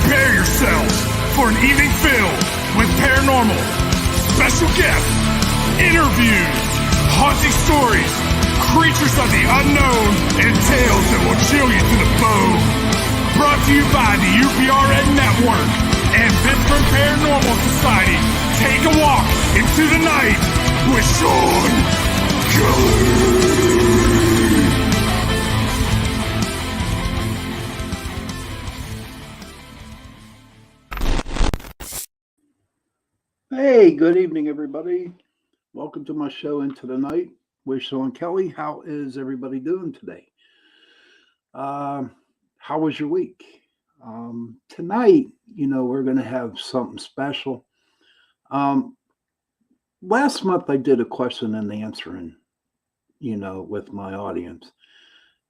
Prepare yourselves for an evening filled with paranormal, special guests, interviews, haunting stories, creatures of the unknown, and tales that will chill you to the bone. Brought to you by the UPRN Network and Pittsburgh Paranormal Society. Take a walk into the night with Shawn Kelly. Hey, good evening, everybody. Welcome to my show Into the Night with Shawn Kelly. How is everybody doing today? How was your week? Tonight, we're going to have something special. Last month, I did a question and answering, with my audience.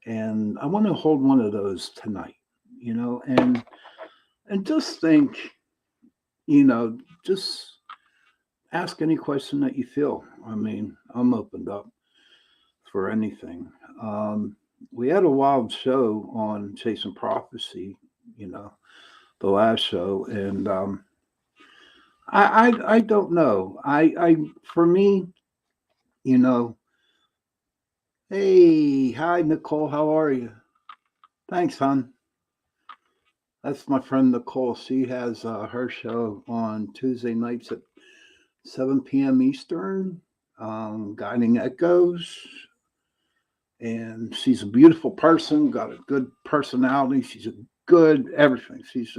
And I want to hold one of those tonight, and just think, just ask any question that you feel. I mean, I'm opened up for anything. We had a wild show on Chasing Prophecy, the last show, and I don't know. For me, hey, hi Nicole, how are you? Thanks, hon. That's my friend Nicole. She has her show on Tuesday nights at 7 p.m. Eastern, Guiding Echoes. And she's a beautiful person, got a good personality. She's a good everything. She's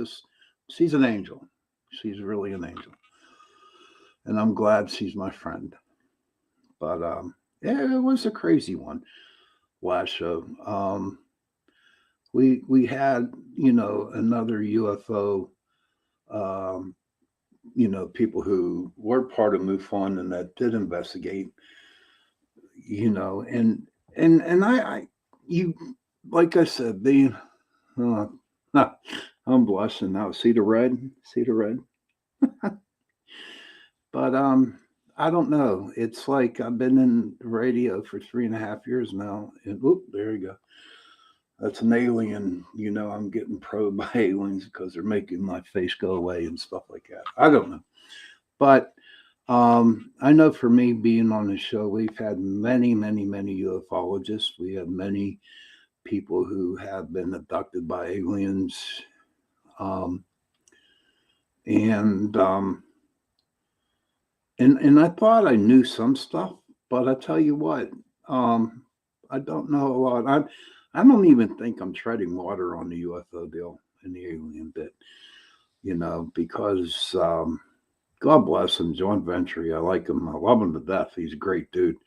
an angel. She's really an angel. And I'm glad she's my friend. But yeah, it was a crazy one last show. We had, another UFO people who were part of MUFON and that did investigate, and I like I said, I'm blushing now. See the red? But I don't know. It's like I've been in radio for 3.5 years now, and whoop, there you go. That's an alien. I'm getting probed by aliens because they're making my face go away and stuff like that. I don't know. But I know for me being on the show, we've had many, many, many ufologists. We have many people who have been abducted by aliens. And I thought I knew some stuff, but I tell you what, I don't know a lot. I don't even think I'm treading water on the UFO deal and the alien bit, because God bless him, John Ventry. I like him. I love him to death. He's a great dude,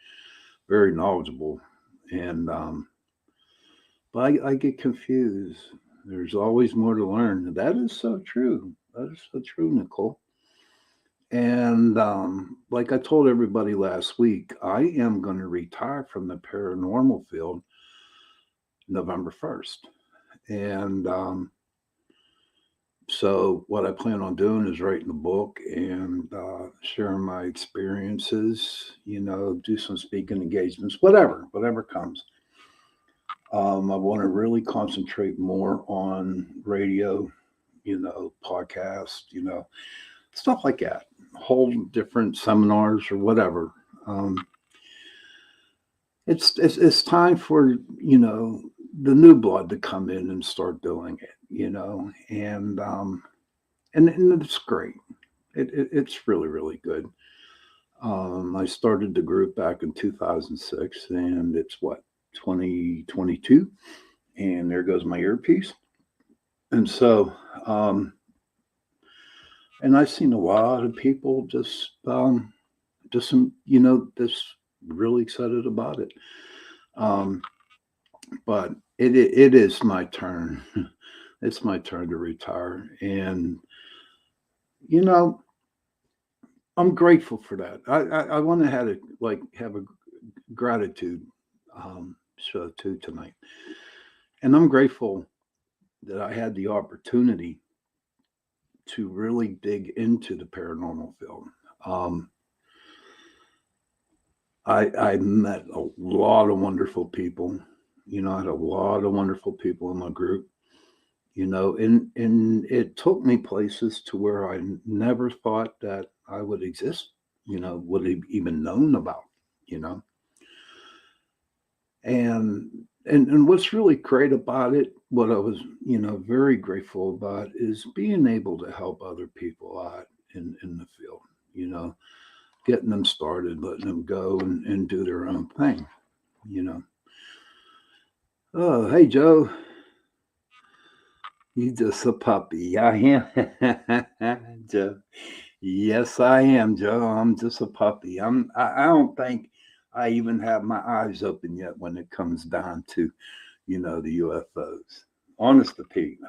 very knowledgeable. And but I get confused. There's always more to learn. That is so true. That is so true, Nicole. And like I told everybody last week, I am going to retire from the paranormal field November 1st. And so what I plan on doing is writing a book and sharing my experiences, do some speaking engagements, whatever comes. I want to really concentrate more on radio, podcast, stuff like that, hold different seminars or whatever. It's time for, the new blood to come in and start doing it, and it's great. It's really, really good. I started the group back in 2006, and it's 2022, and there goes my earpiece. And so, and I've seen a lot of people just really excited about it. But it is my turn. It's my turn to retire. And, I'm grateful for that. I want to have a gratitude show too tonight. And I'm grateful that I had the opportunity to really dig into the paranormal field. I met a lot of wonderful people. I had a lot of wonderful people in my group. and it took me places to where I never thought that I would exist, would have even known about, you know. And and what's really great about it, what I was, very grateful about is being able to help other people out in the field, you know, getting them started, letting them go and do their own thing, you know. Oh, hey Joe, you just a puppy. I am Joe. Yes, I am, Joe. I'm just a puppy. I don't think I even have my eyes open yet when it comes down to, the UFOs. Honest to Pete,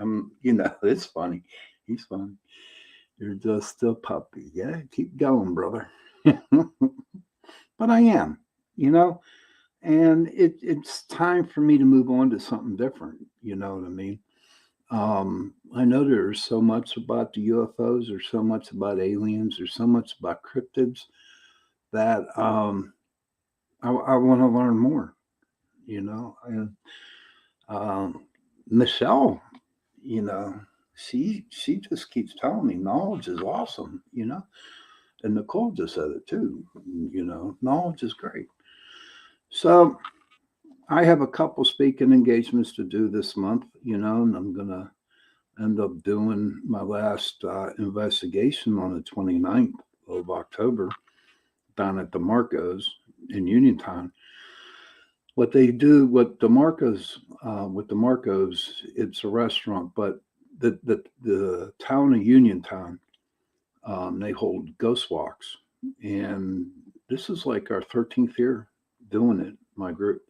it's funny. He's funny. You're just a puppy. Yeah, keep going, brother. But I am, you know, and it's time for me to move on to something different. You know what I mean? I know there's so much about the UFOs, there's so much about aliens, there's so much about cryptids that I want to learn more. And um, Michelle, you know, she just keeps telling me knowledge is awesome. And Nicole just said it too. Knowledge is great. So I have a couple speaking engagements to do this month. And I'm gonna end up doing my last investigation on the 29th of October down at the Marcos in Uniontown. What they do, with the Marcos, it's a restaurant, but the town of Uniontown, they hold ghost walks, and this is like our 13th year doing it, my group,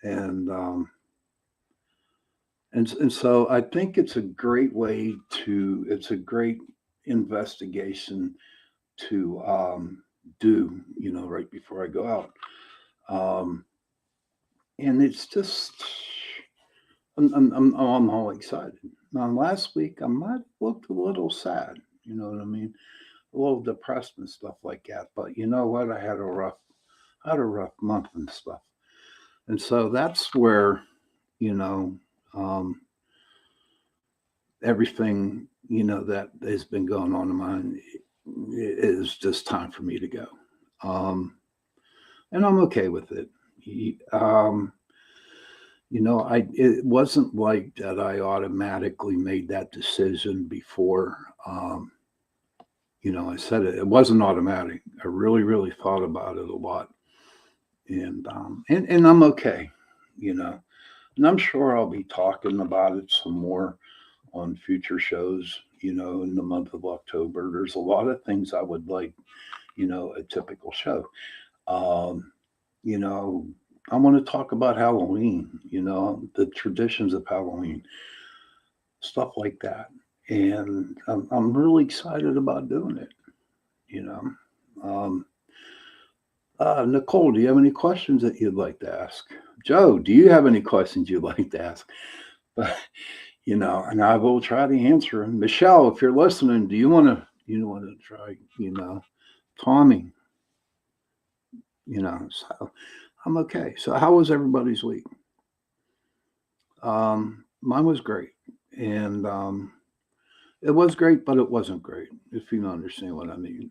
and and so I think it's a great way to, it's a great investigation to do, right before I go out. Um, and it's just, I'm all excited. Now, last week I might have looked a little sad, you know what I mean? A little depressed and stuff like that. But you know what? I had a rough month and stuff. And so that's where, you know, um, everything that has been going on in mine is just time for me to go, um, and I'm okay with it. Um, I it wasn't like that. I automatically made that decision before. I said it. It wasn't automatic. I really, really thought about it a lot, and I'm okay. You know, and I'm sure I'll be talking about it some more on future shows, in the month of October. There's a lot of things I would like, a typical show. Um, you know, I want to talk about Halloween, the traditions of Halloween, stuff like that. And I'm really excited about doing it, you know. Um, Nicole, do you have any questions that you'd like to ask? Joe, do you have any questions you'd like to ask? But and I will try to answer them. Michelle, if you're listening, do you want to try, Tommy, so I'm okay. So how was everybody's week? Mine was great. And it was great, but it wasn't great, if you understand what I mean.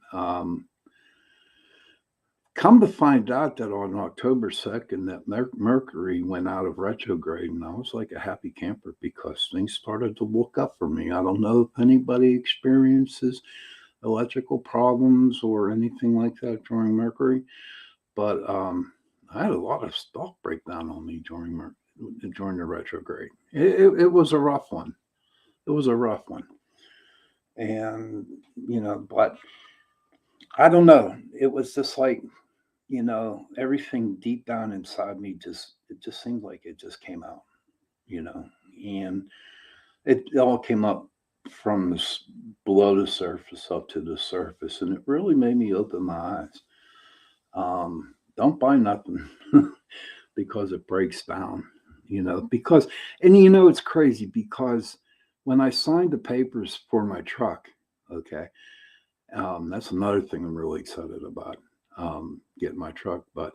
Come to find out that on October 2nd, that Mercury went out of retrograde, and I was like a happy camper because things started to look up for me. I don't know if anybody experiences electrical problems or anything like that during Mercury, but I had a lot of stuff break down on me during the retrograde. It was a rough one. It was a rough one, and but I don't know. It was just like everything deep down inside me it just seemed like it just came out, you know, and it all came up from below the surface up to the surface, and it really made me open my eyes. Don't buy nothing because it breaks down, because, and it's crazy because when I signed the papers for my truck, okay, that's another thing I'm really excited about, getting my truck. But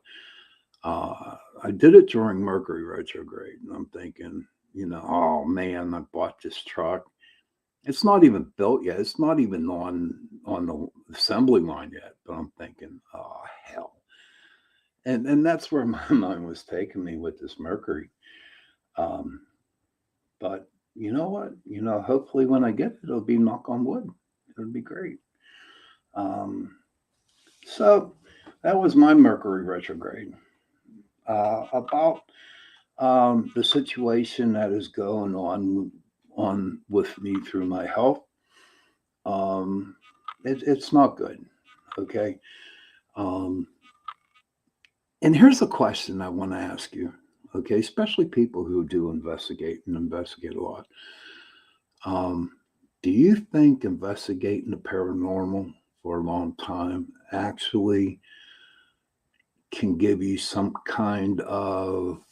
I did it during Mercury retrograde, and I'm thinking, Oh man, I bought this truck. It's not even built yet. It's not even on the assembly line yet. But I'm thinking, oh hell. And that's where my mind was taking me with this Mercury. Um, but you know what? Hopefully when I get it, it'll be knock on wood. It'll be great. Um, so that was my Mercury retrograde. About the situation that is going on with me through my health. Um, it's not good. Okay. Um, and here's a question I want to ask you. Okay, especially people who do investigate and investigate a lot. Um, do you think investigating the paranormal for a long time actually can give you some kind of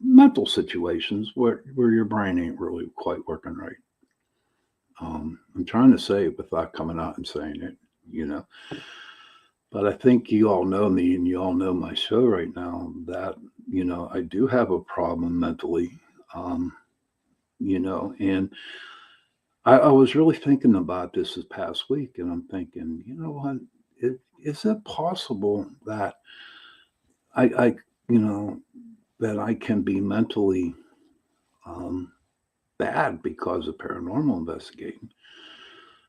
mental situations where your brain ain't really quite working right? I'm trying to say it without coming out and saying it, you know. But I think you all know me and you all know my show right now that, I do have a problem mentally, um, and I was really thinking about this past week and I'm thinking, you know what, is it possible that I you know, that I can be mentally um, bad because of paranormal investigating?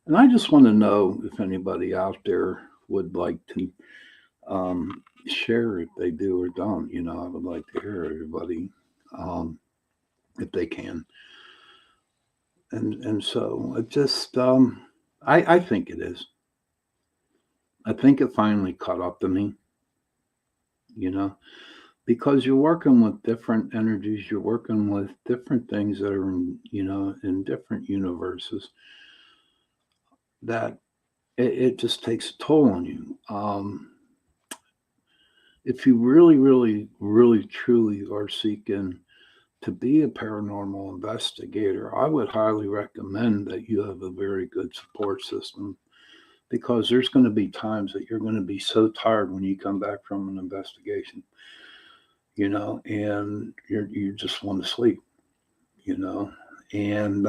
And I just want to know if anybody out there would like to share if they do or don't. I would like to hear everybody um, if they can. And so it just I think it is. I think it finally caught up to me. You know, because you're working with different energies, you're working with different things that are in different universes that it just takes a toll on you. If you really, really, really, truly are seeking to be a paranormal investigator, I would highly recommend that you have a very good support system because there's going to be times that you're going to be so tired when you come back from an investigation, and you just want to sleep, you know, and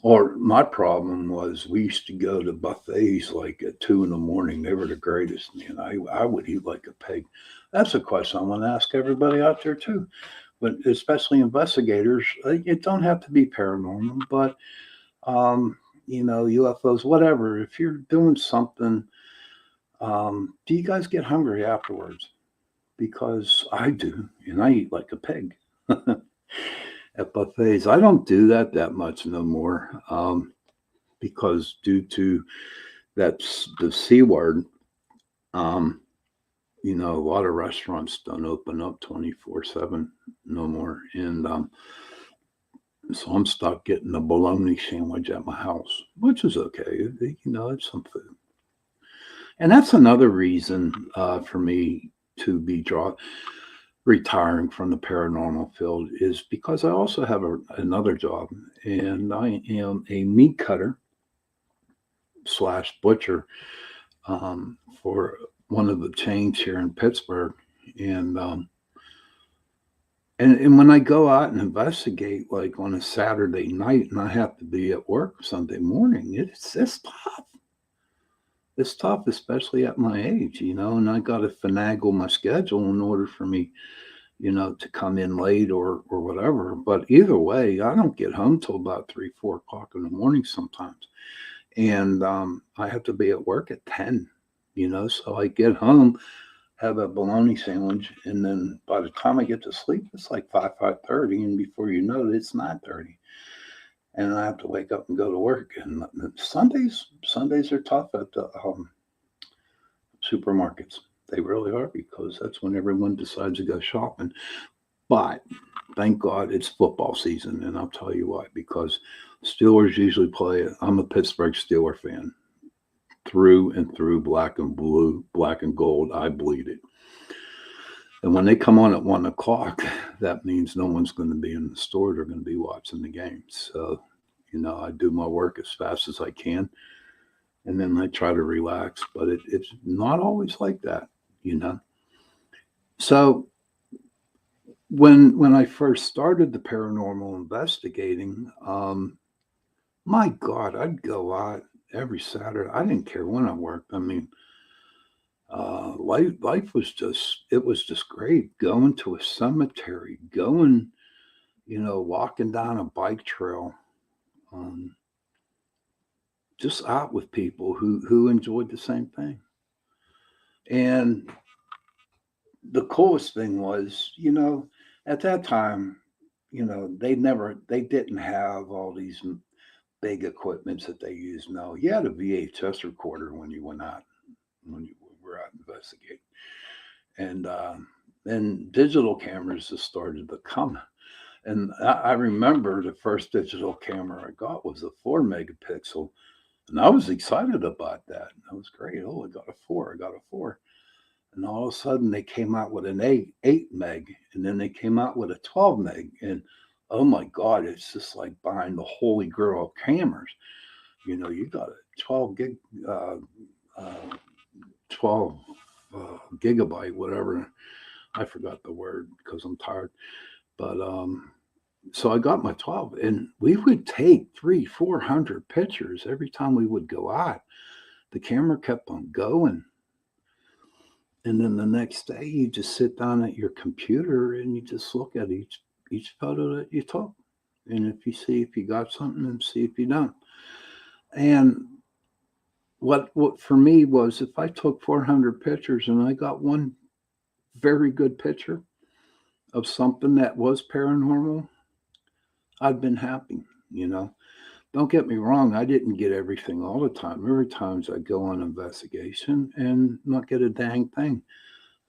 or my problem was we used to go to buffets like at 2 in the morning. They were the greatest, man. I would eat like a pig. That's a question I want to ask everybody out there too, but especially investigators. It don't have to be paranormal, but UFOs, whatever. If you're doing something, do you guys get hungry afterwards? Because I do, and I eat like a pig at buffets. I don't do that much no more because due to that's the C word, um, a lot of restaurants don't open up 24/7 no more. And so I'm stuck getting a bologna sandwich at my house, which is okay. It's some food. And that's another reason for me to be retiring from the paranormal field is because I also have another job, and I am a meat cutter slash butcher for one of the chains here in Pittsburgh, and and when I go out and investigate, like on a Saturday night, and I have to be at work Sunday morning, it's tough. It's tough, especially at my age, and I got to finagle my schedule in order for me, to come in late or whatever. But either way, I don't get home till about 3, 4 o'clock in the morning sometimes, and I have to be at work at 10. So I get home, have a bologna sandwich, and then by the time I get to sleep, it's like 5:30, and before you know it, it's 9:30, and I have to wake up and go to work. And Sundays are tough at the supermarkets. They really are because that's when everyone decides to go shopping. But thank God it's football season, and I'll tell you why. Because Steelers usually play. I'm a Pittsburgh Steeler fan through and through, black and blue, black and gold. I bleed it. And when they come on at 1 o'clock, that means no one's going to be in the store. They're going to be watching the game. So, I do my work as fast as I can, and then I try to relax. But it's not always like that. So when I first started the paranormal investigating, my God, I'd go out every Saturday. I didn't care when I worked. I mean, life was just, it was just great. Going to a cemetery, going, walking down a bike trail, um, just out with people who enjoyed the same thing. And the coolest thing was, at that time, they didn't have all these big equipments that they use now. You had a VHS recorder when you went out, when you were out investigating, and then digital cameras just started to come. And I remember the first digital camera I got was a 4 megapixel, and I was excited about that. That was great. Oh, I got a four. I got a four. And all of a sudden they came out with an eight meg, and then they came out with a 12 meg. And oh my God, it's just like buying the holy grail of cameras. You got a 12 gig, uh, 12 gigabyte, whatever. I forgot the word because I'm tired. But so I got my 12, and we would take 300-400 pictures every time we would go out. The camera kept on going. And then the next day, you just sit down at your computer and you just look at each photo that you took. And if you see if you got something, and see if you don't. And what for me was, if I took 400 pictures and I got one very good picture of something that was paranormal, I'd been happy. You know, don't get me wrong, I didn't get everything all the time. There were times I'd go on investigation and not get a dang thing.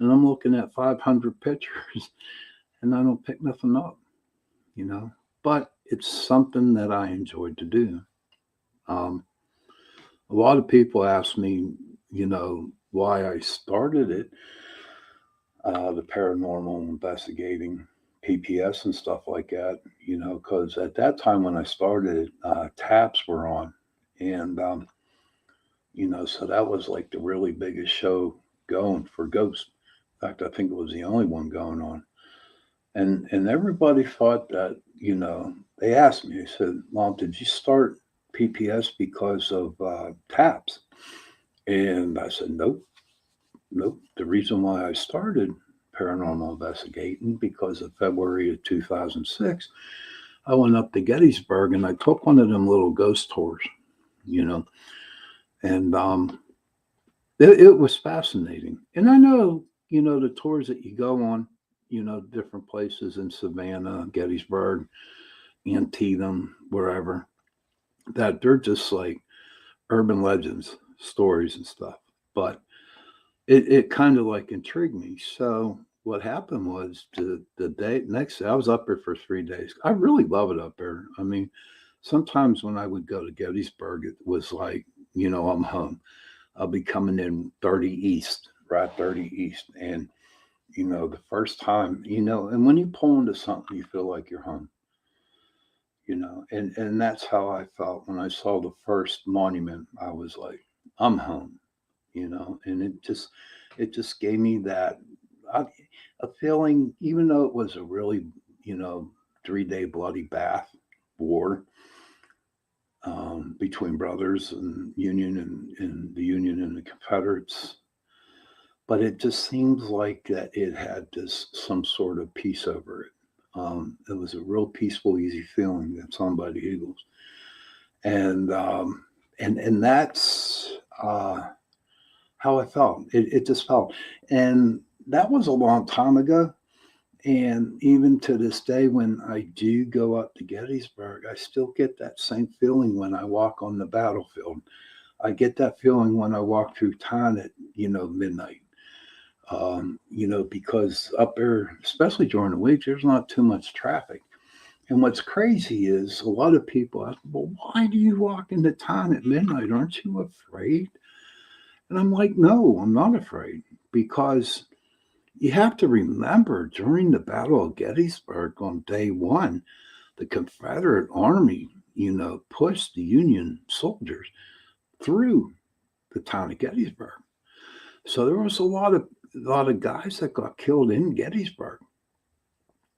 And I'm looking at 500 pictures and I don't pick nothing up, you know. But it's something that I enjoyed to do. Um, a lot of people ask me, why I started it, the paranormal investigating, PPS and stuff like that, because at that time when I started, taps were on. And, so that was like the really biggest show going for ghosts. In fact, I think it was the only one going on. And everybody thought that, they asked me, they said, Mom, did you start PPS because of taps? And I said, nope, nope. The reason why I started paranormal investigating, because of February of 2006, I went up to Gettysburg and I took one of them little ghost tours, you know, and it was fascinating. And I know, the tours that you go on, different places in Savannah, Gettysburg, Antietam, wherever, that they're just like urban legends, stories and stuff. But it kind of like intrigued me. So what happened was, the day next day, I was up there for 3 days. I really love it up there. I mean, sometimes when I would go to Gettysburg, it was like, I'm home. I'll be coming in 30 East, right, 30 East. And, the first time, and when you pull into something, you feel like you're home, and that's how I felt when I saw the first monument. I was like, I'm home, and it just gave me that, a, a feeling, even though it was a really, 3 day bloody bath war, between brothers and Union and the Union and the Confederates. But it just seems like that it had this some sort of peace over it. It was a real peaceful, easy feeling that's on by the Eagles, and that's how I felt. It just felt, and that was a long time ago. And even to this day, when I do go up to Gettysburg, I still get that same feeling when I walk on the battlefield. I get that feeling when I walk through town at, midnight. Because up there, especially during the week, there's not too much traffic. And what's crazy is, a lot of people ask, well, why do you walk into town at midnight? Aren't you afraid? And I'm like, no, I'm not afraid, because you have to remember, during the Battle of Gettysburg on day one, the Confederate Army, pushed the Union soldiers through the town of Gettysburg. So there was a lot of guys that got killed in Gettysburg.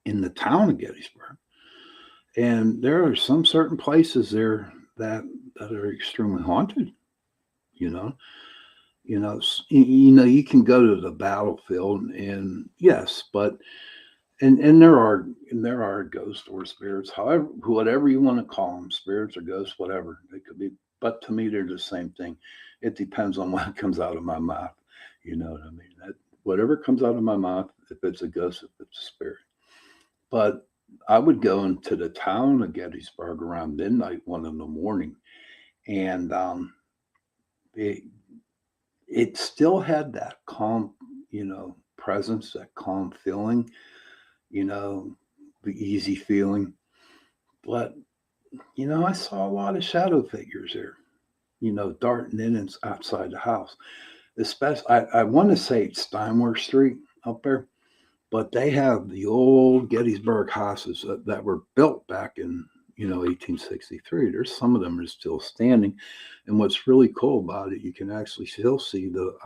in the town of Gettysburg. And there are some certain places there that are extremely haunted, you know. You can go to the battlefield, and yes, but and there are ghosts or spirits, however, whatever you want to call them, spirits or ghosts, whatever they could be. But to me, they're the same thing. It depends on what comes out of my mouth. You know what I mean? Whatever comes out of my mouth, if it's a ghost, if it's a spirit. But I would go into the town of Gettysburg around midnight, 1 in the morning, and it it still had that calm, presence, that calm feeling, you know, the easy feeling. But I saw a lot of shadow figures there, darting in and outside the house. Especially, I want to say it's Steinway Street up there, but they have the old Gettysburg houses that were built back in 1863. There's some of them are still standing, and what's really cool about it, you can actually still see the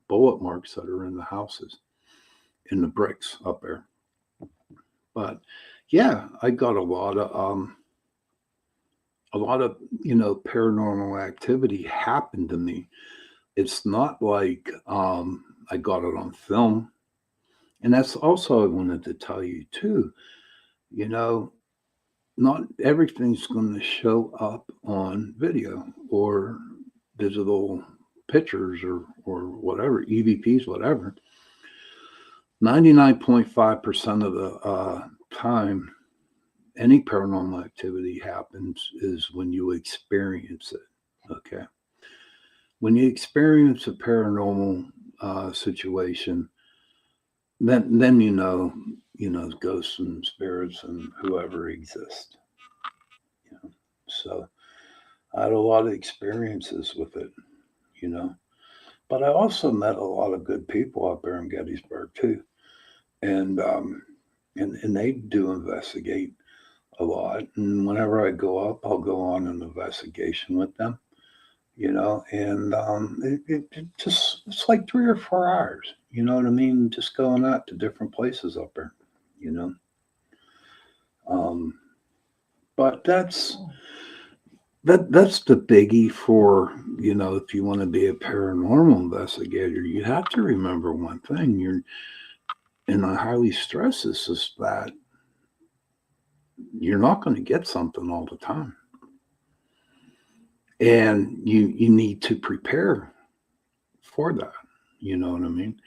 bullet marks that are in the houses, in the bricks up there. But yeah, I got a lot of paranormal activity happened to me. It's not like I got it on film. And that's also I wanted to tell you too. You know, not everything's going to show up on video or digital pictures or whatever, EVPs, whatever. 99.5% of the time any paranormal activity happens is when you experience it. Okay. When you experience a paranormal situation, then ghosts and spirits and whoever exist. You know, so I had a lot of experiences with it. You know, but I also met a lot of good people up there in Gettysburg too, and and they do investigate a lot. And whenever I go up, I'll go on an investigation with them. And it's like 3 or 4 hours. You know what I mean? Just going out to different places up there. You know, um, but that's the biggie for if you want to be a paranormal investigator, you have to remember one thing. You're in a highly stressed is that you're not going to get something all the time, and you need to prepare for that. You know what I mean?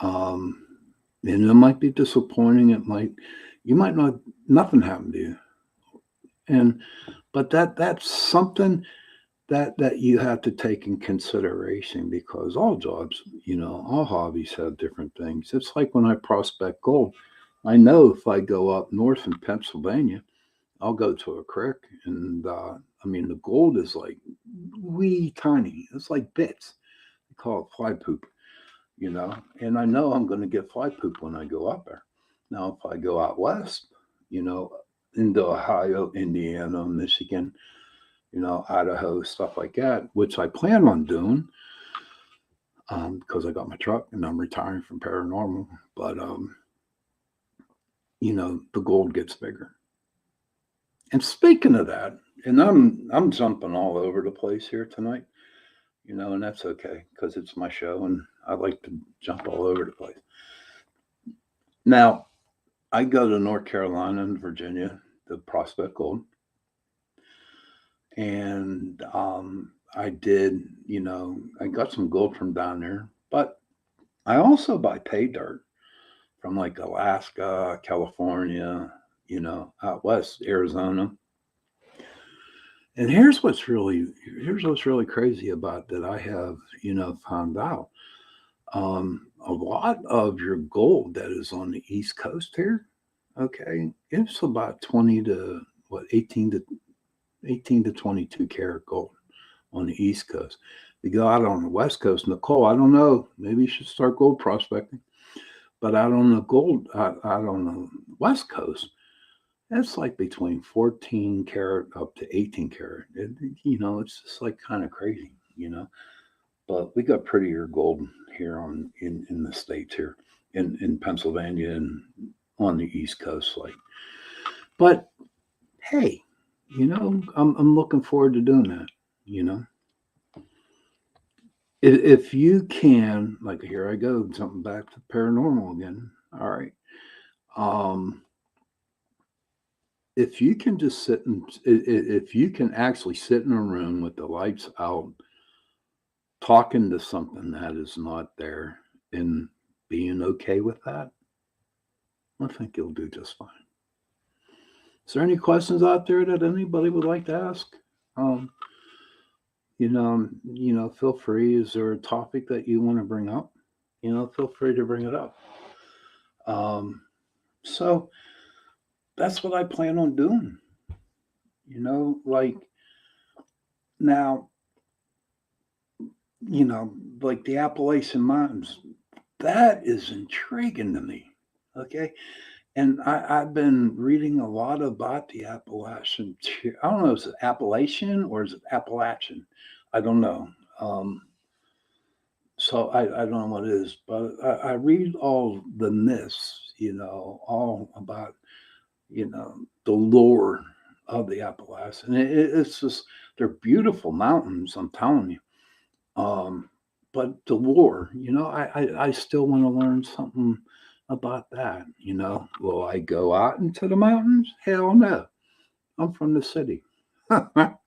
Um, and it might be disappointing. You might not, nothing happened to you. And, but that's something that you have to take in consideration because all jobs, all hobbies have different things. It's like when I prospect gold, I know if I go up north in Pennsylvania, I'll go to a creek and, I mean, the gold is like wee tiny. It's like bits. They call it fly poop. And I know I'm going to get fly poop when I go up there. Now, if I go out west, you know, into Ohio, Indiana, Michigan, Idaho, stuff like that, which I plan on doing because I got my truck and I'm retiring from paranormal. But, the gold gets bigger. And speaking of that, and I'm jumping all over the place here tonight, and that's okay because it's my show and I like to jump all over the place. Now, I go to North Carolina and Virginia to prospect gold, and I did, I got some gold from down there, but I also buy pay dirt from like Alaska, California, out west, Arizona. And here's what's really crazy about that I have, found out. A lot of your gold that is on the East Coast here, okay, it's about 20 to what 18 to 22 karat gold on the East Coast. You go out on the West Coast, Nicole, I don't know, maybe you should start gold prospecting. But out on the West Coast, that's like between 14 karat up to 18 karat. It's just like kind of crazy. But we got prettier gold here in the States here in Pennsylvania and on the East Coast. Like, but hey, I'm looking forward to doing that. You know, if you can, like, here I go, jumping back to paranormal again. All right. Um, if you can just sit and if you can actually sit in a room with the lights out, talking to something that is not there, and being okay with that, I think you'll do just fine. Is there any questions out there that anybody would like to ask? Um, feel free. Is there a topic that you want to bring up? Feel free to bring it up. Um, so that's what I plan on doing. Like now, you know, like the Appalachian Mountains, that is intriguing to me. Okay. And I've been reading a lot about the Appalachian. I don't know, is it Appalachian or is it Appalachian? I don't know. Um, so I don't know what it is, but I read all the myths, all about, the lore of the Appalachian. It's just, they're beautiful mountains, I'm telling you. But the lore, I still want to learn something about that. Will I go out into the mountains? Hell no. I'm from the city. I'll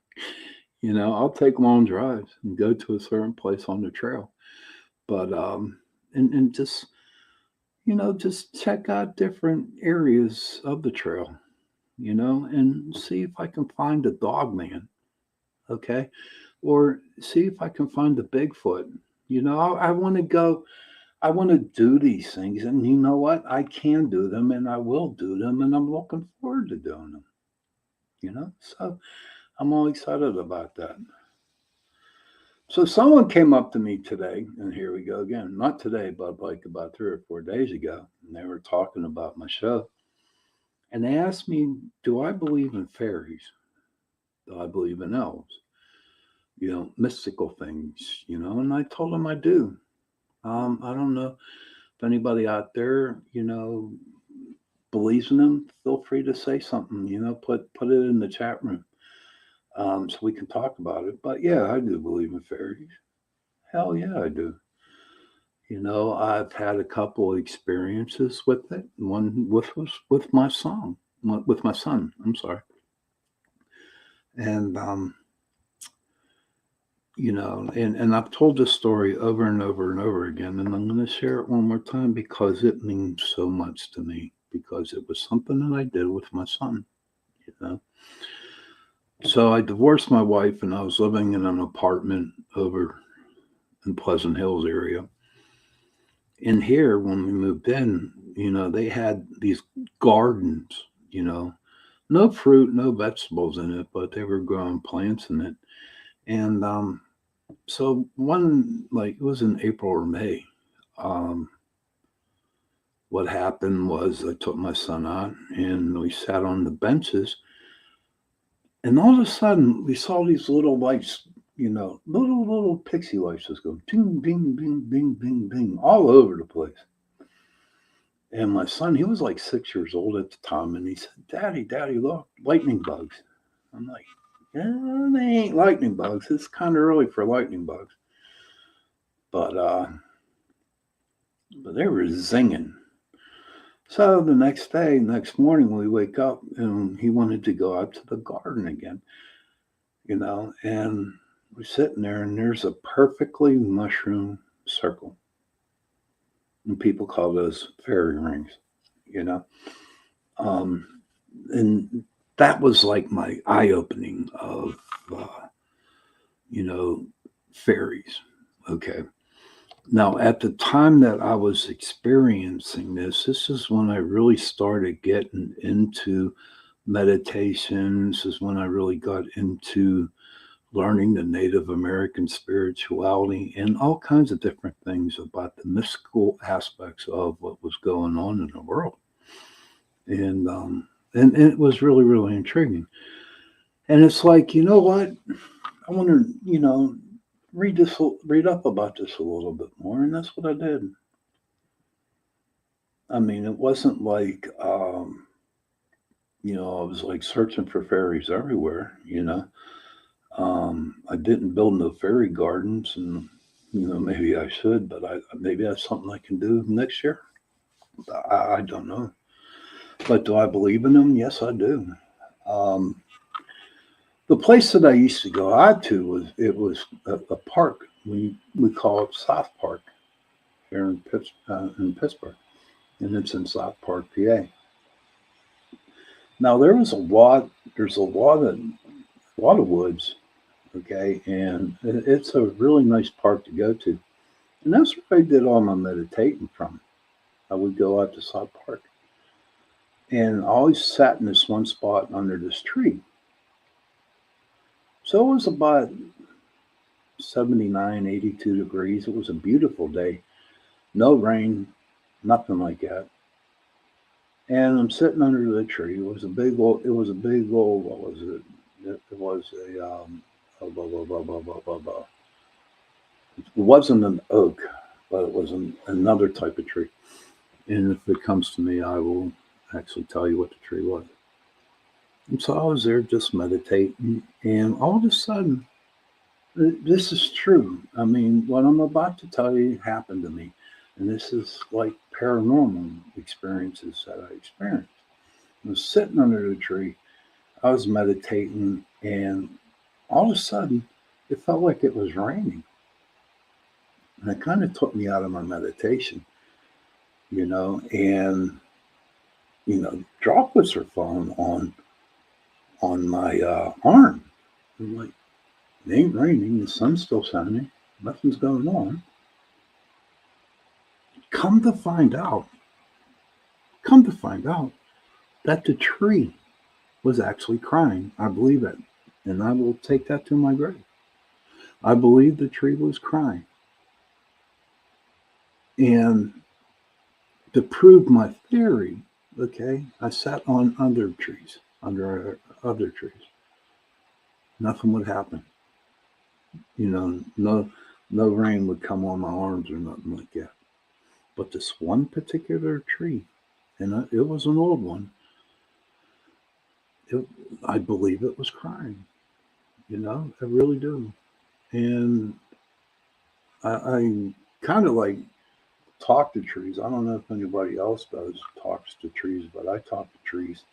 take long drives and go to a certain place on the trail. But and just check out different areas of the trail, and see if I can find a dog man. Okay. Or see if I can find the Bigfoot. I want to go, I want to do these things. And you know what? I can do them and I will do them. And I'm looking forward to doing them. So I'm all excited about that. So someone came up to me today, and here we go again. Not today, but like about 3 or 4 days ago. And they were talking about my show. And they asked me, do I believe in fairies? Do I believe in elves? Mystical things, and I told them I do. I don't know if anybody out there, believes in them. Feel free to say something, put it in the chat room, so we can talk about it. But yeah, I do believe in fairies. Hell yeah, I do. I've had a couple of experiences with it. One with my son, with my son. I'm sorry, and and I've told this story over and over and over again, and I'm going to share it one more time because it means so much to me, because it was something that I did with my son, you know. So I divorced my wife, and I was living in an apartment over in Pleasant Hills area. And here, when we moved in, they had these gardens, no fruit, no vegetables in it, but they were growing plants in it. And so one, like, it was in April or May. Um, what happened was I took my son out and we sat on the benches, and all of a sudden we saw these little lights, little pixie lights just go ding, ding, ding, ding, ding, ding, all over the place. And my son, he was like 6 years old at the time, and he said, Daddy, look, lightning bugs. I'm like, yeah, they ain't lightning bugs. It's kind of early for lightning bugs. But they were zinging. So the next morning, we wake up and he wanted to go out to the garden again, and we're sitting there and there's a perfectly mushroom circle. And people call those fairy rings, you know. Um, and that was like my eye opening of, you know, fairies. Okay. Now, at the time that I was experiencing this is when I really started getting into meditation. This is when I really got into learning the Native American spirituality and all kinds of different things about the mystical aspects of what was going on in the world. And it was really, really intriguing. And it's like, you know what? I want to, read up about this a little bit more, and that's what I did. I mean, it wasn't like, I was like searching for fairies everywhere, I didn't build no fairy gardens, and maybe I should, but maybe that's something I can do next year. I don't know, but do I believe in them? Yes, I do. Um, the place that I used to go out to was a park. We call it South Park here in Pittsburgh, and it's in South Park, PA. Now there's a lot of woods, okay, and it's a really nice park to go to. And that's where I did all my meditating from. I would go out to South Park, and I always sat in this one spot under this tree. So it was about 79, 82 degrees. It was a beautiful day. No rain, nothing like that. And I'm sitting under the tree. It was a big old, what was it? It was blah, blah, blah, blah, blah, blah, blah. It wasn't an oak, but it was another type of tree. And if it comes to me, I will actually tell you what the tree was. And so I was there just meditating, and all of a sudden, this is true. I mean, what I'm about to tell you happened to me, and this is like paranormal experiences that I experienced. I was sitting under the tree, I was meditating, and all of a sudden, it felt like it was raining. And it kind of took me out of my meditation, and droplets are falling on my arm. I'm like, it ain't raining, the sun's still shining, nothing's going on. Come to find out, come to find out that the tree was actually crying. I believe it. And I will take that to my grave. I believe the tree was crying. And to prove my theory, okay, I sat on under other trees. Nothing would happen. No rain would come on my arms or nothing like that. But this one particular tree, and it was an old one, it, I believe it was crying. I really do. And I kind of like talk to trees. I don't know if anybody else talks to trees, but I talk to trees.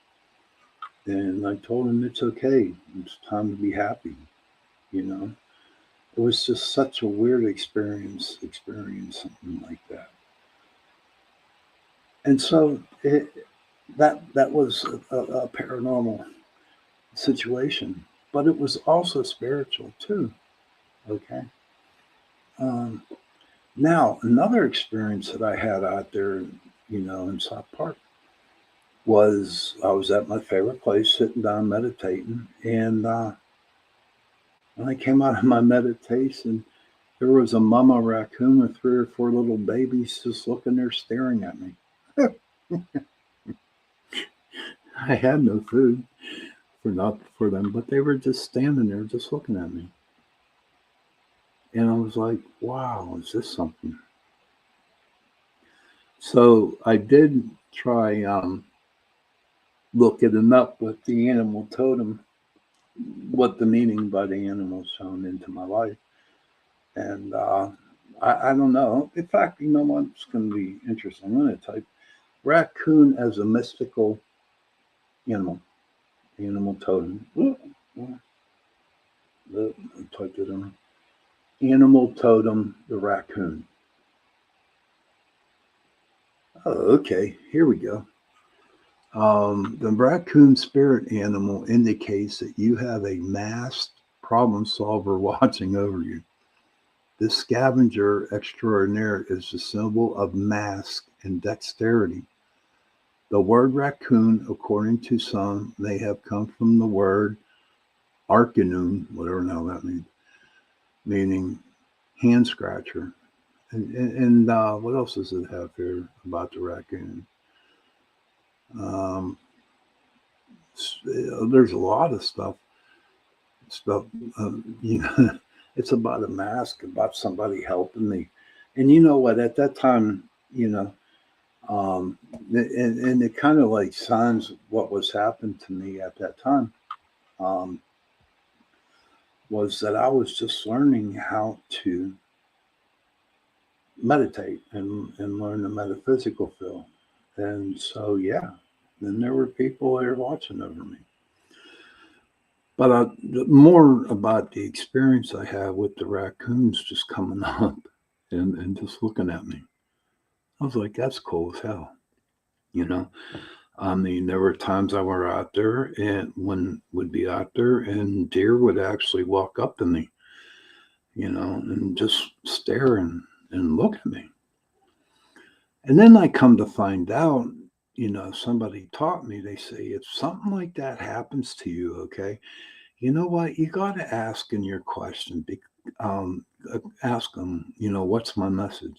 And I told them it's okay. It's time to be happy. You know, it was just such a weird experience something like that. And so that was a paranormal situation, but it was also spiritual too. Okay. Um, Now, another experience that I had out there, in South Park was I was at my favorite place, sitting down meditating, and when I came out of my meditation, there was a mama raccoon with three or four little babies just looking there, staring at me. I had no food not for them, but they were just standing there, just looking at me, and I was like, "Wow, is this something?" So I did try looking up with the animal totem, what the meaning by the animal shown into my life. And I don't know. In fact, you know what's going to be interesting? I'm going to type raccoon as a mystical animal, animal totem. I typed it in. Animal totem, the raccoon. Oh, okay. Here we go. The raccoon spirit animal indicates that you have a masked problem solver watching over you. This scavenger extraordinaire is the symbol of mask and dexterity. The word raccoon, according to some, may have come from the word arcanum, whatever now that means, meaning hand scratcher. And what else does it have here about the raccoon? Um, there's a lot of stuff. You know, it's about a mask, about somebody helping me. And you know what? At that time, you know, And it kind of like signs what was happening to me at that time. Um, was that I was just learning how to meditate and learn the metaphysical field. And so, yeah, then there were people there watching over me. But more about the experience I had with the raccoons just coming up and just looking at me. I was like, that's cool as hell, you know? I mean, there were times I were out there and when would be out there and deer would actually walk up to me, and just stare and look at me. And then I come to find out, somebody taught me, they say, if something like that happens to you, okay, you know what? You got to ask in your question, ask them, what's my message?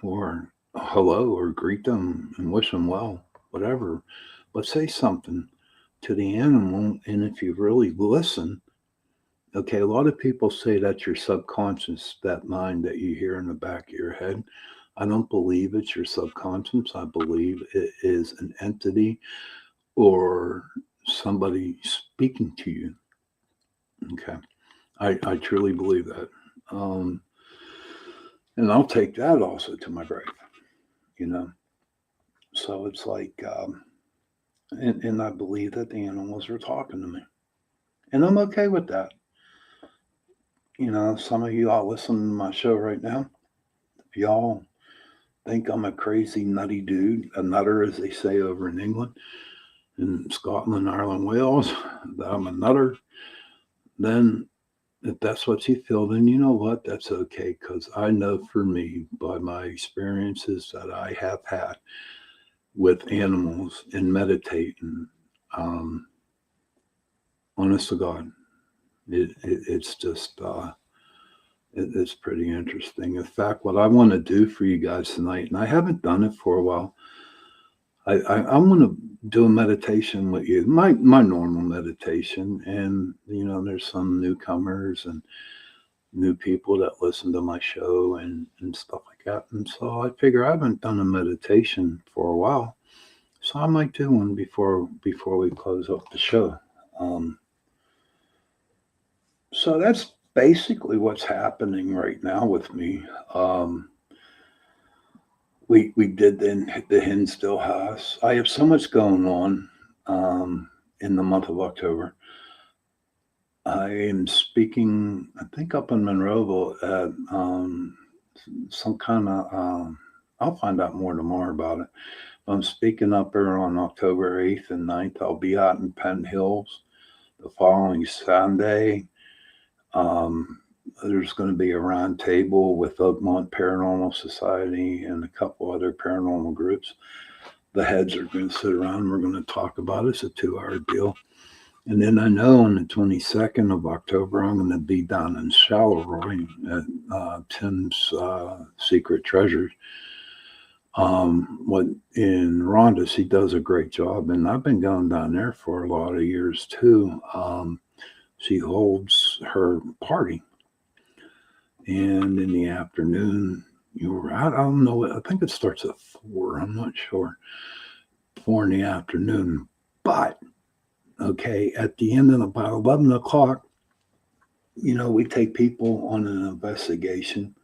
Or hello, or greet them and wish them well, whatever. But say something to the animal. And if you really listen, okay, a lot of people say that's your subconscious, that mind that you hear in the back of your head. I don't believe it's your subconscious. I believe it is an entity or somebody speaking to you. Okay. I truly believe that. Um, and I'll take that also to my grave, you know. So it's like, and I believe that the animals are talking to me. And I'm okay with that. Some of you all listening to my show right now, if y'all think I'm a crazy, nutty dude, a nutter, as they say over in England, in Scotland, Ireland, Wales, that I'm a nutter, then if that's what you feel, then you know what? That's okay. Because I know for me, by my experiences that I have had with animals and meditating, um, honest to God, it's just, it's pretty interesting. In fact, what I want to do for you guys tonight, and I haven't done it for a while, I want to do a meditation with you, my normal meditation, and there's some newcomers and new people that listen to my show and stuff like that. And so I figure I haven't done a meditation for a while, so I might do one before we close up the show. Um, so that's basically what's happening right now with me. Um, we did the Hinsdale House. I have so much going on in the month of October. I am speaking, I think, up in Monroeville at some kind of. I'll find out more tomorrow about it. I'm speaking up there on October 8th and 9th. I'll be out in Penn Hills the following Sunday. Um, there's going to be a round table with Oakmont Paranormal Society and a couple other paranormal groups. The heads are going to sit around and we're going to talk about it. It's a 2-hour deal. And then I know on the 22nd of October, I'm going to be down in Charleroi at Tim's Secret Treasures. What in Ronda's, he does a great job, and I've been going down there for a lot of years too. She holds her party, and in the afternoon, I don't know. I think it starts at 4. I'm not sure. 4 in the afternoon, but okay, at the end of about 11 o'clock, we take people on an investigation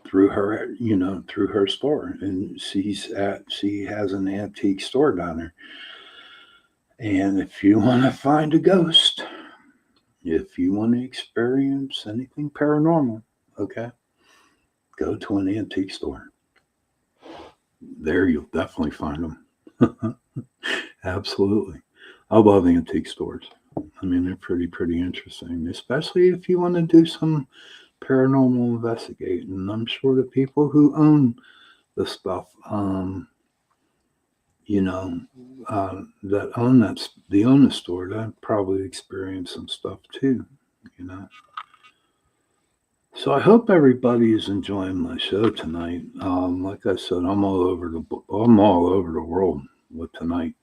through her store, and she has an antique store down there. And if you want to find a ghost, if you want to experience anything paranormal, okay, go to an antique store. There you'll definitely find them. Absolutely. I love antique stores. I mean, they're pretty interesting, especially if you want to do some paranormal investigating. And I'm sure the people who own the stuff, you know, that own the store, that probably experienced some stuff too, you know. So I hope everybody is enjoying my show tonight. Like I said, I'm all over the world with tonight.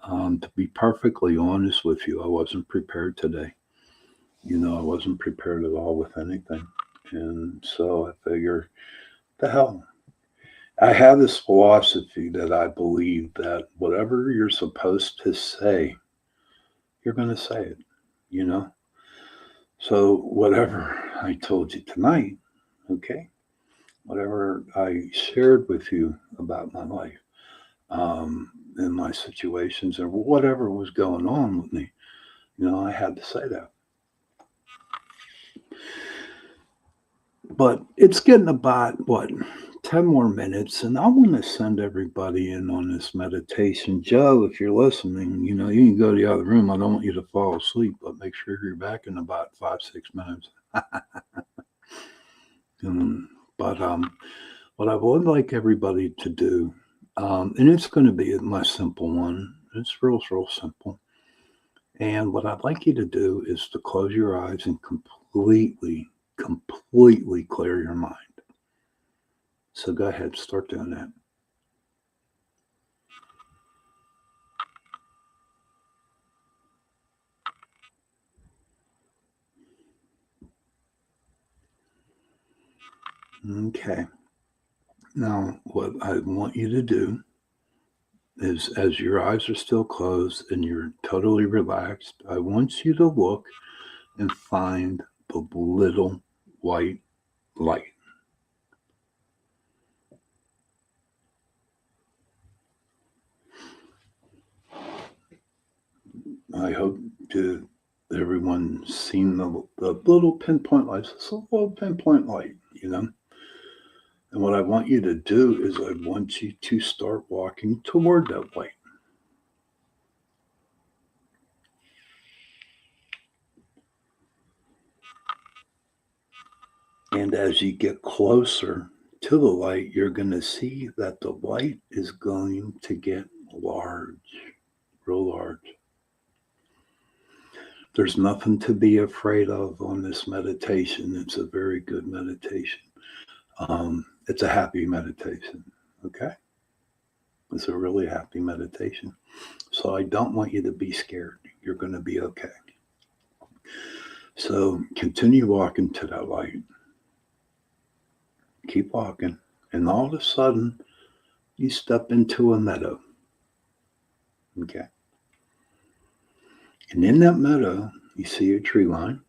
To be perfectly honest with you, I wasn't prepared today. I wasn't prepared at all with anything. And so I figure, the hell. I have this philosophy that I believe that whatever you're supposed to say, you're going to say it, you know? So whatever I told you tonight, okay, whatever I shared with you about my life, and my situations or whatever was going on with me, I had to say that. But it's getting about what 10 more minutes, and I want to send everybody in on this meditation. Joe, if you're listening, you can go to the other room. I don't want you to fall asleep, but make sure you're back in about 5, 6 minutes. Um, but what I would like everybody to do, and it's going to be a my simple one. It's real simple. And what I'd like you to do is to close your eyes and completely clear your mind. So go ahead, start doing that. Okay. Now, what I want you to do is, as your eyes are still closed and you're totally relaxed, I want you to look and find the little white light. I hope to everyone's seen the little pinpoint lights. It's a little pinpoint light, And what I want you to do is I want you to start walking toward that light. And as you get closer to the light, you're going to see that the light is going to get large, real large. There's nothing to be afraid of on this meditation. It's a very good meditation. It's a happy meditation. Okay. It's a really happy meditation. So I don't want you to be scared. You're going to be okay. So continue walking to that light. Keep walking. And all of a sudden, you step into a meadow. Okay. And in that meadow, you see a tree line.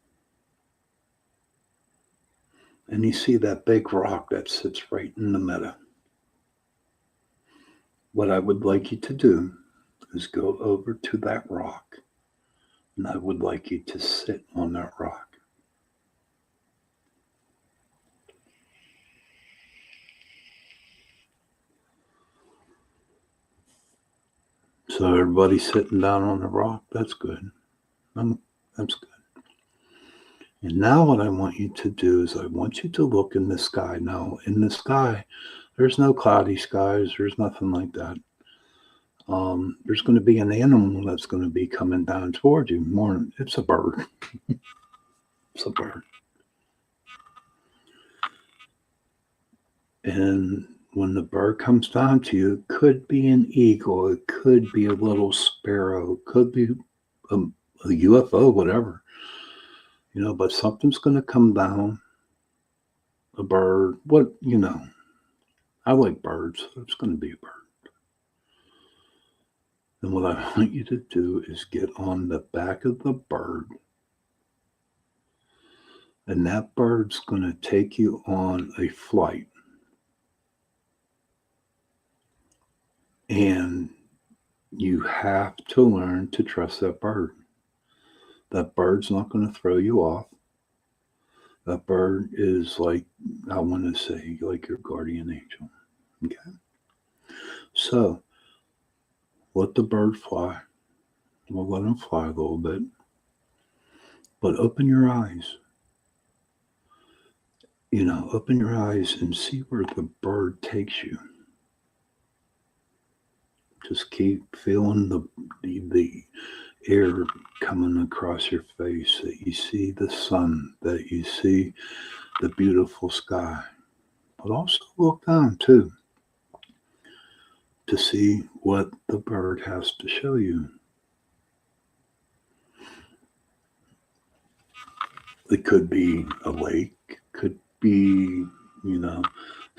And you see that big rock that sits right in the meadow. What I would like you to do is go over to that rock. And I would like you to sit on that rock. So everybody's sitting down on the rock. That's good. That's good. And now what I want you to do is I want you to look in the sky. Now, in the sky, there's no cloudy skies. There's nothing like that. There's going to be an animal that's going to be coming down towards you. More, it's a bird. It's a bird. And when the bird comes down to you, it could be an eagle. It could be a little sparrow. It could be a UFO, whatever. But something's going to come down. A bird. I like birds. So it's going to be a bird. And what I want you to do is get on the back of the bird. And that bird's going to take you on a flight. And you have to learn to trust that bird. That bird's not going to throw you off. That bird is like, I want to say, like your guardian angel. Okay. So let the bird fly. We'll let him fly a little bit. But open your eyes. Open your eyes and see where the bird takes you. Just keep feeling the air coming across your face, that you see the sun, that you see the beautiful sky. But also look down too to see what the bird has to show you. It could be a lake, could be,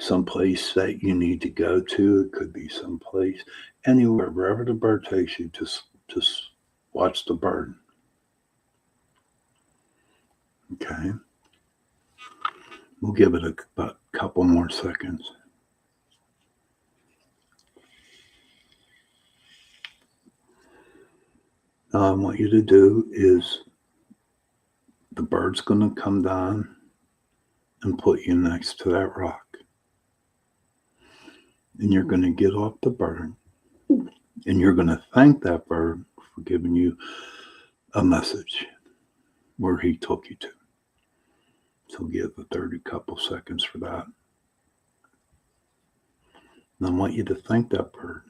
someplace that you need to go to. It could be someplace, anywhere, wherever the bird takes you. Just watch the bird. Okay. We'll give it about a couple more seconds. Now, I want you to do is the bird's going to come down and put you next to that rock. And you're going to get off the bird and you're going to thank that bird for giving you a message where he took you to. So give a 30 couple seconds for that. And I want you to thank that bird.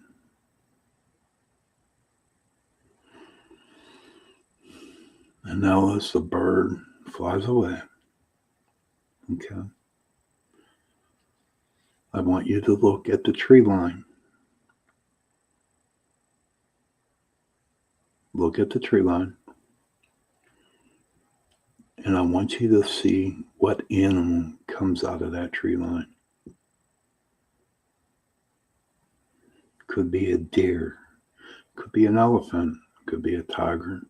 And now as the bird flies away, okay, I want you to look at the tree line. Look at the tree line. And I want you to see what animal comes out of that tree line. Could be a deer, could be an elephant, could be a tiger,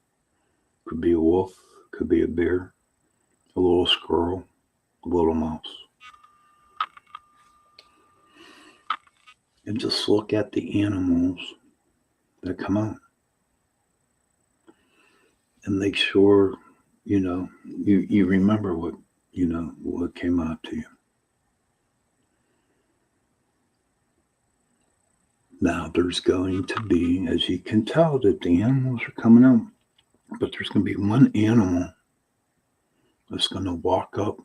could be a wolf, could be a bear, a little squirrel, a little mouse. And just look at the animals that come out. And make sure, you remember what came out to you. Now there's going to be, as you can tell, that the animals are coming out, but there's going to be one animal that's going to walk up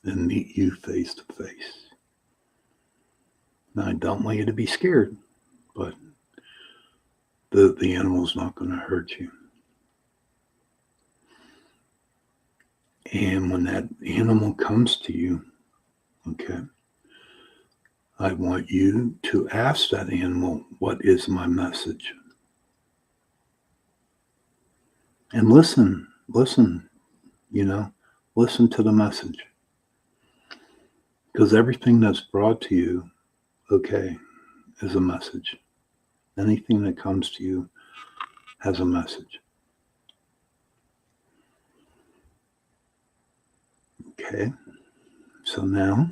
and meet you face to face. Now I don't want you to be scared, but the animal's not going to hurt you. And when that animal comes to you, okay, I want you to ask that animal, what is my message? And listen, listen to the message. Because everything that's brought to you, okay, is a message. Anything that comes to you has a message. Okay, so now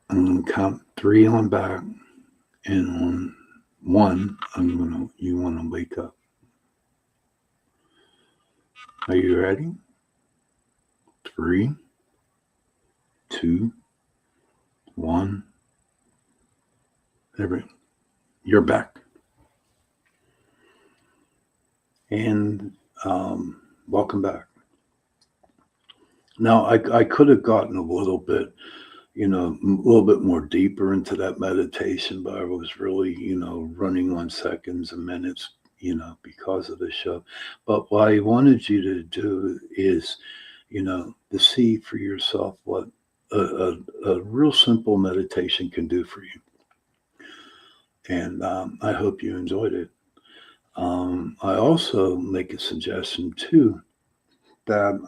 I'm going to count 3 on back, and on 1, you want to wake up. Are you ready? 3, 2, 1. You're back. And welcome back. Now, I could have gotten a little bit more deeper into that meditation, but I was really, running on seconds and minutes, because of the show. But what I wanted you to do is, to see for yourself what a real simple meditation can do for you. And I hope you enjoyed it. I also make a suggestion too, that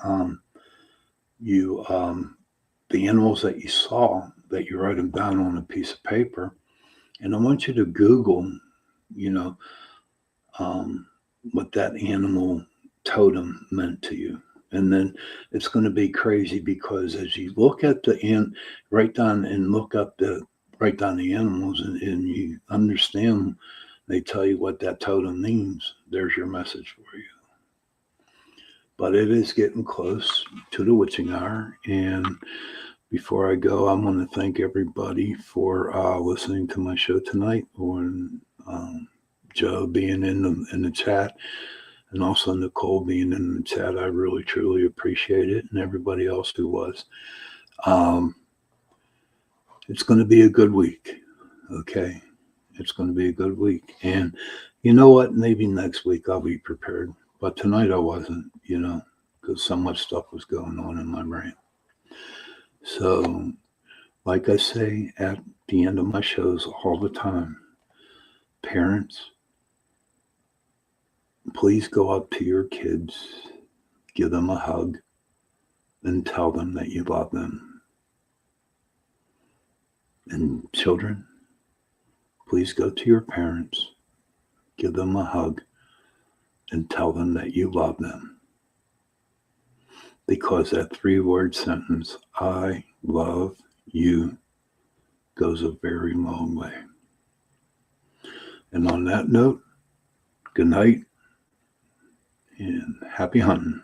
the animals that you saw, that you write them down on a piece of paper, and I want you to Google, what that animal totem meant to you. And then it's going to be crazy, because as you look at write down the animals, and you understand, they tell you what that totem means. There's your message for you. But it is getting close to the witching hour. And before I go, I want to thank everybody for listening to my show tonight, or Joe being in the chat, and also Nicole being in the chat. I really, truly appreciate it, and everybody else who was. It's going to be a good week, okay? It's going to be a good week. And you know what? Maybe next week I'll be prepared. But tonight I wasn't, because so much stuff was going on in my brain. So, like I say at the end of my shows all the time, parents, please go up to your kids, give them a hug, and tell them that you love them. And children, please go to your parents, give them a hug, and tell them that you love them. Because that 3-word sentence, I love you, goes a very long way. And on that note, good night and happy hunting.